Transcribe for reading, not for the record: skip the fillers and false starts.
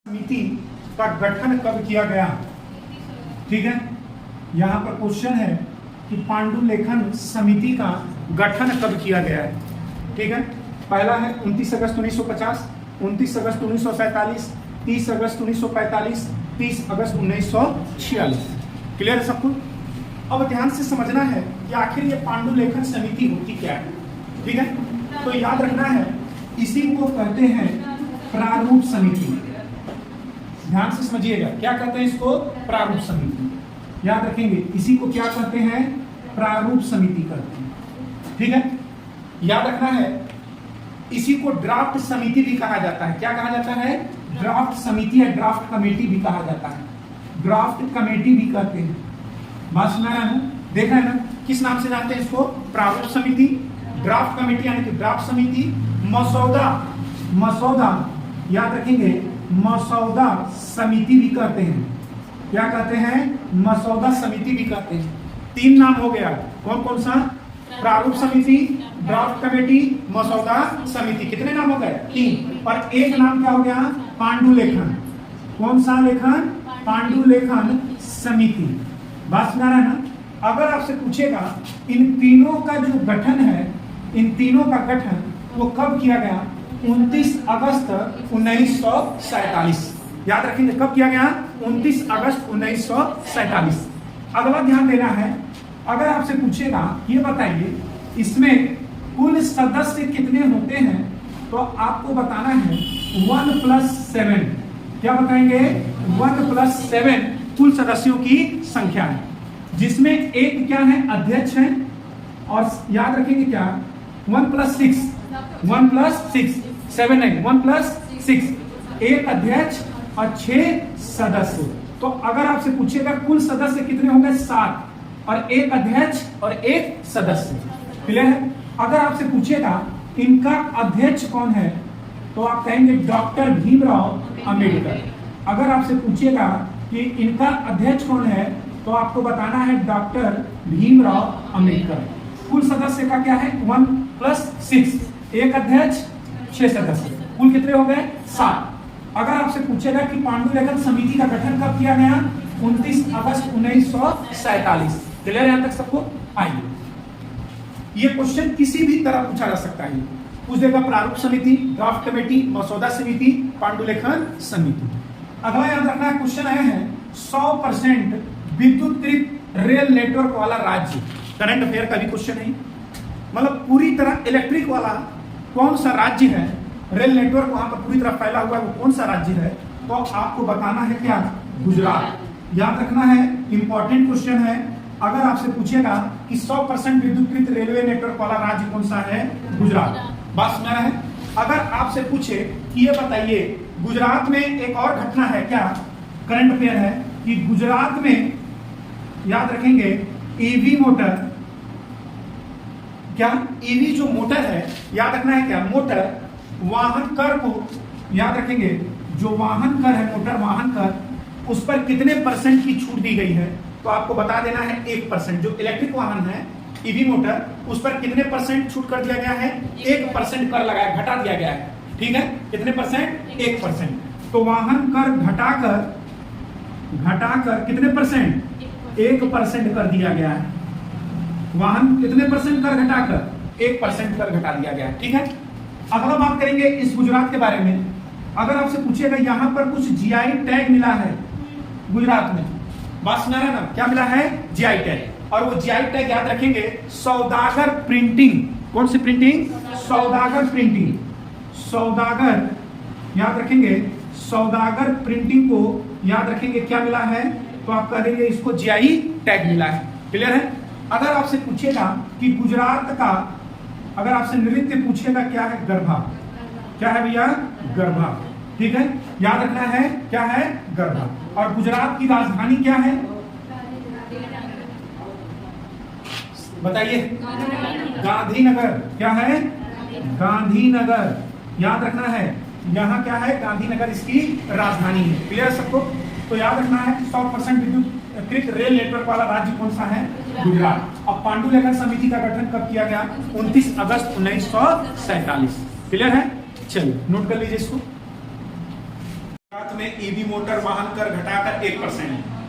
समिति का गठन कब किया गया? ठीक है, यहाँ पर क्वेश्चन है कि पांडुलेखन समिति का गठन कब किया गया है। ठीक है, पहला है 29 अगस्त 1950, 29 अगस्त 1947, 30 अगस्त 1945, 30 अगस्त 1946। क्लियर है सबको? अब ध्यान से समझना है कि आखिर ये पांडुलेखन समिति होती क्या है। ठीक है, तो याद रखना है इसी को कहते हैं प्रारूप समिति। ध्यान से समझिएगा, क्या कहते हैं इसको? प्रारूप समिति। याद रखेंगे इसी को क्या कहते हैं? प्रारूप समिति कहते हैं। ठीक है, याद रखना है इसी को ड्राफ्ट समिति भी कहा जाता है। क्या कहा जाता है? ड्राफ्ट समिति या ड्राफ्ट कमेटी भी कहा जाता है। ड्राफ्ट कमेटी भी कहते हैं। बात सुना है, देखा है ना? किस नाम से जानते हैं इसको? प्रारूप समिति, ड्राफ्ट कमेटी यानी कि ड्राफ्ट समिति, मसौदा याद रखेंगे मसौदा समिति भी कहते हैं। क्या कहते हैं? मसौदा समिति भी कहते हैं। तीन नाम हो गया, कौन कौन सा? प्रारूप समिति, ड्राफ्ट कमेटी, मसौदा समिति। कितने नाम हो गए? तीन। और एक नाम क्या हो गया? पांडुलेखन। कौन सा लेखन? पांडुलेखन समिति। बात सुना रहा है ना? अगर आपसे पूछेगा इन तीनों का जो गठन है, इन तीनों का गठन वो कब किया गया? 29 अगस्त 1947। याद रखेंगे कब किया गया? 29 अगस्त 1947। अगला ध्यान देना है, अगर आपसे पूछेगा ये बताइए इसमें कुल सदस्य कितने होते हैं, तो आपको बताना है 1+7। क्या बताएंगे? 1+7 कुल सदस्यों की संख्या है, जिसमें एक क्या है? अध्यक्ष है। और याद रखेंगे क्या? 1+6, 1+6 7 है, 1+6 एक अध्यक्ष और 6 सदस्य। तो अगर आपसे पूछेगा कुल सदस्य कितने होंगे? 7 और एक अध्यक्ष और एक सदस्य। क्लियर है? अगर आपसे पूछेगा इनका अध्यक्ष कौन है, तो आप कहेंगे डॉक्टर भीमराव अंबेडकर। अगर आपसे पूछेगा कि इनका अध्यक्ष कौन है, तो आपको बताना है डॉक्टर भीमराव अंबेडकर। कुल सदस्य का क्या है? 1+6 एक अध्यक्ष 6 सदस्य, कुल कितने हो गए? 7। अगर आपसे पूछेगा कि पांडुलेखन समिति का गठन कब किया गया? 29 अगस्त 1947। क्लियर है यहां तक सबको? आइए, ये क्वेश्चन किसी भी तरह पूछा जा सकता है। पूछ देगा प्रारूप समिति, ड्राफ्ट कमेटी, मसौदा समिति, पांडुलेखन समिति। अगला याद रखना है, क्वेश्चन आया है 100% विद्युतीकृत रेल नेटवर्क वाला राज्य। करंट अफेयर का भी क्वेश्चन है, मतलब पूरी तरह इलेक्ट्रिक वाला कौन सा राज्य है, रेल नेटवर्क वहां पर पूरी तरह फैला हुआ है, वो कौन सा राज्य है? तो आपको बताना है क्या? गुजरात। याद रखना है, इंपॉर्टेंट क्वेश्चन है। अगर आपसे पूछेगा कि 100% विद्युतीकृत रेलवे नेटवर्क वाला राज्य कौन सा है? गुजरात। बात सुना है? अगर आपसे पूछे कि ये बताइए गुजरात में एक और घटना है क्या? करंट अफेयर है कि गुजरात में याद रखेंगे ईवी मोटर, क्या ईवी जो मोटर है, याद रखना है क्या? मोटर वाहन कर को याद रखेंगे, जो वाहन कर है, मोटर वाहन कर, उस पर कितने % की छूट दी गई है? तो आपको बता देना है 1%। जो इलेक्ट्रिक वाहन है ईवी मोटर, उस पर कितने % छूट कर दिया गया है? 1% कर लगाया, घटा दिया गया है। ठीक है, कितने %? 1%। तो वाहन कर घटाकर कितने %? 1% कर दिया गया है। वाहन कितने % कर घटाकर? 1% कर घटा दिया गया है। ठीक है, अगला बात करेंगे इस गुजरात के बारे में। अगर आपसे पूछेगा यहाँ पर कुछ जीआई टैग मिला है गुजरात में, बात सुना है ना? क्या मिला है? GI tag. और वो जीआई टैग याद रखेंगे सौदागर प्रिंटिंग। कौन सी प्रिंटिंग? सौदागर प्रिंटिंग। सौदागर याद रखेंगे, सौदागर प्रिंटिंग को याद रखेंगे क्या मिला है? तो आप कह देंगे इसको जीआई टैग मिला है। क्लियर है? अगर आपसे पूछेगा कि गुजरात का, अगर आपसे नृत्य पूछेगा क्या है? गरबा। क्या है भैया? गरबा। ठीक है, याद रखना है क्या है? गरबा। और गुजरात की राजधानी क्या है? बताइए। गांधीनगर। क्या है? गांधीनगर। याद रखना है, यहाँ क्या है? गांधीनगर इसकी राजधानी है। क्लियर सबको? तो याद रखना है 100% विद्युतीकृत रेल नेटवर्क वाला राज्य कौन सा है? गुजरात। अब पांडुलेखन समिति का गठन कब किया गया? 29 अगस्त 1947। क्लियर है? चलिए नोट कर लीजिए इसको। गुजरात में ईवी मोटर वाहन कर घटाकर 1% है।